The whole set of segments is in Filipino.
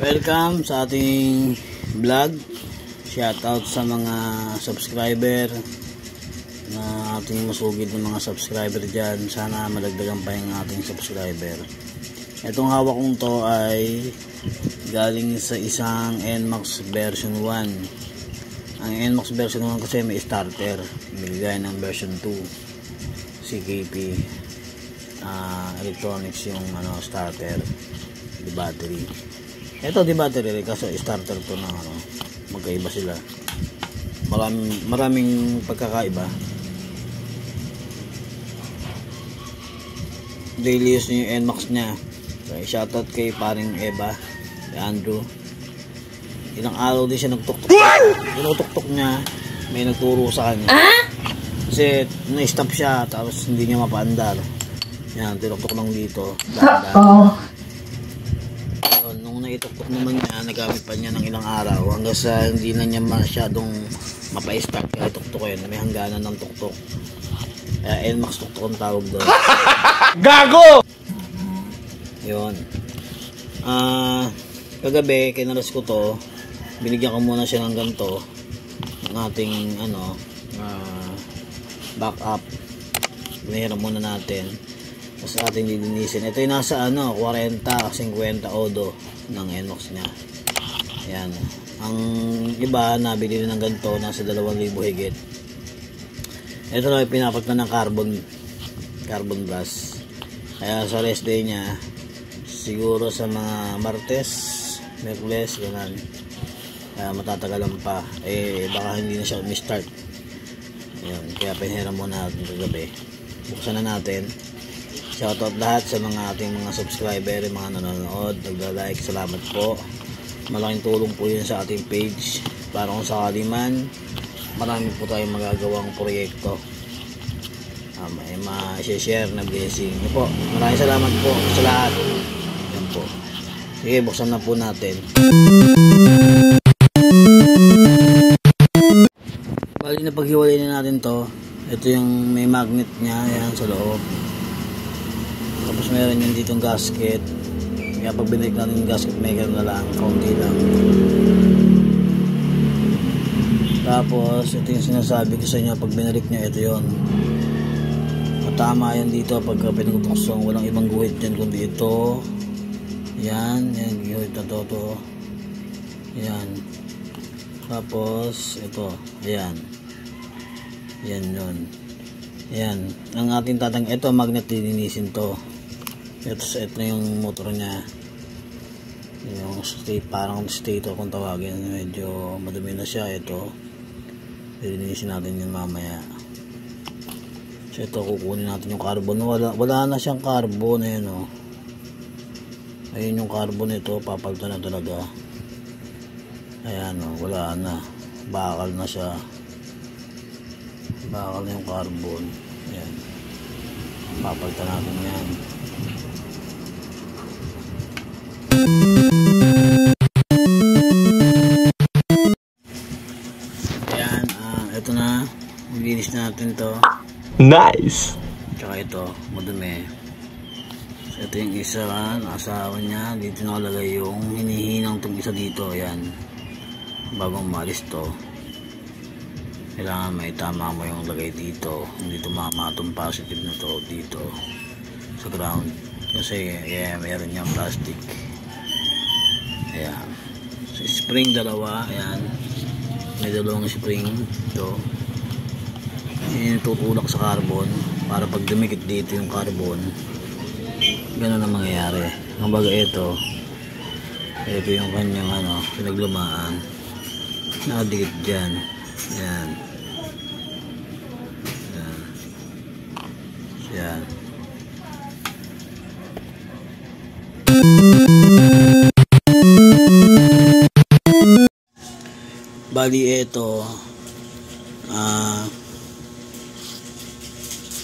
Welcome sa ating vlog. Shoutout sa mga subscriber na ating masugid ng mga subscriber dyan. Sana malagdagan pa yung ating subscriber. Itong hawak kong to ay galing sa isang NMAX version 1. Ang NMAX version 1 kasi may starter. Binigay ng version 2 CKP Electronics yung starter, di battery. Ito di battery kaso starter to na magkaiba sila. Maraming pagkakaiba. Daily use niya yung NMAX niya. Okay, shoutout kay paring Eva, kay Andrew. Ilang araw din siya nagtuktok. Tinutuktok niya, may nagturo sa kanya. Kasi na-stop siya tapos hindi niya mapaandar. Yan, tinuktok lang dito. Nung naituktok naman niya, nagamit pa niya ng ilang araw hanggang sa hindi na niya masyadong mapa-stop. Kaya tuktok yun, may hangganan ng tuktok. Kaya NMAX tuktok ang tawag doon. Gago! Yun. Kagabi, kinalas ko to. Binigyan ko muna siya ng ganito. Ng ating backup. Binihiram muna natin. Tapos ating lilinisin. Ito yung nasa 40 o 50 odo ng NMAX niya. Ayan. Ang iba nabili ng ganito nasa 2,000 higit. Ito na pinapagtan ng carbon brass. Kaya sa rest day niya siguro sa mga Martes, Merkules, ganun. Kaya matatagalan pa. Baka hindi na siya umistart. Ayan. Kaya pinahiram muna natin kagabi. Buksan na natin. Shoutout lahat sa mga ating mga subscriber, mga nanonood, nagla-like, salamat po. Malaking tulong po yun sa ating page para kung sakali man marami po tayong magagawang proyekto. May ma-share na blessing. Yan po. Maraming salamat po sa lahat. Yan po. Sige, buksan na po natin. Bali na paghiwalay na natin to. Ito yung may magnet niya. Yan sa loob. Tapos meron yung ditong gasket. Kaya pag binalik natin yung gasket maker na lang, kaunti lang. Tapos ito yung sinasabi ko sa inyo, pag binalik nyo, ito yun. Matama yan dito pagka pinagtuksong. Walang ibang guhit yan kundi ito. Yan guhit na to. Yan. Tapos ito, ayan. Yan yun. Yan. Ang ating ito magnet, lilinisin to. Ito yung motor niya. Yung parang stator kung tawagin. Medyo madumi na siya. Ito. Lilinisin natin yun mamaya. So ito, kukunin natin yung carbon. Wala na siyang carbon. Ayan o. Ayun yung carbon nito. Papalitan na talaga. Ayan o. Wala na. Bakal na siya. Bakal na yung carbon. Ayan. Papalitan natin yan. Ayan, ito na. Linis natin to. Nice! Tsaka ito, madumi. So, ito yung isa, asawa niya. Dito nakalagay yung hinihinang itong isa dito. Ayan. Bagong malis to. Kailangan may tama mo yung lagay dito. Hindi tumama itong positive na to dito sa ground. Kasi mayroon niyang plastic. Ayan. So, spring dalawa. Ayan. May dalawang spring. Ito. Yan yung tutulak sa carbon. Para pag dumikit dito yung carbon, ganun ang mangyayari. Kumbaga ito yung kanyang pinaglumaan. Nakadikit dyan. Ayan. Ayan. Bali ito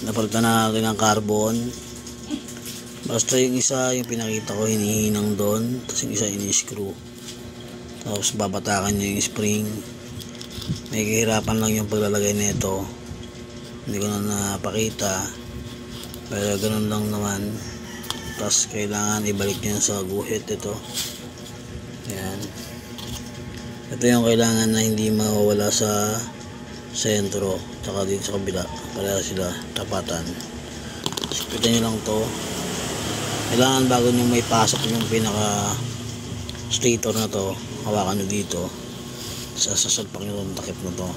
napalitan na natin ang carbon. Basta yung isa yung pinakita ko hinihinang doon, tapos yung isa ini-screw, tapos babatakan nyo yung spring. May kahirapan lang yung paglalagay nito, hindi ko na napakita, pero ganun lang naman. Tapos kailangan ibalik nyo sa guhit ito. Ayan. Ito yung kailangan na hindi mawawala sa sentro, tsaka dito sa kabila, pareha sila tapatan. Sipitan nyo lang to. Kailangan bago nyo may pasok yung pinaka stator na to, hawakan nyo dito, sasalpak nyo itong takip na to.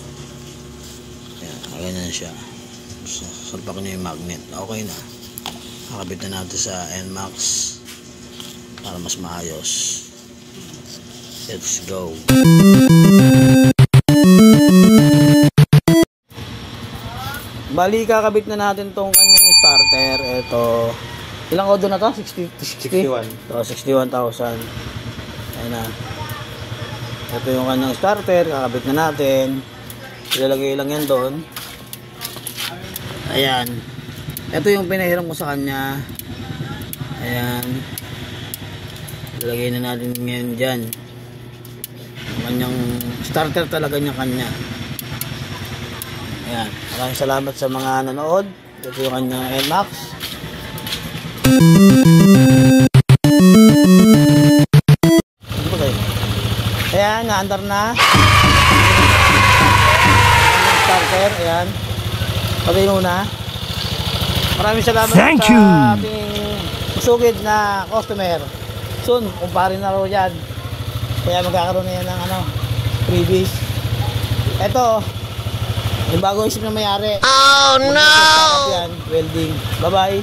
Ayan, ganyan siya. Sasalpak nyo yung magnet. Okay na, nakabit na natin sa NMAX para mas maayos. Let's go. Bali, kakabit na natin tong kanyang starter. Ito, ilang odo na to? 61. So, 61,000. Ayan na. Ito yung kanyang starter. Kakabit na natin. Ilalagay lang yan doon. Ayan. Ito yung pinahiram ko sa kanya. Ayan. Ilalagay na natin ngayon dyan. Yung kanyang starter talaga niya kanya. Ayan. Maraming salamat sa mga nanood. Ito yung kanyang NMAX. Ayan, naandar na. Starter, ayan. Patino na. Maraming salamat sa ating masugid na customer. Soon, kumpare na raw yan. Kaya magkakaroon na yan ng freebies. Ito, yung bagong isip na mayari. Oh no! Welding. Bye bye.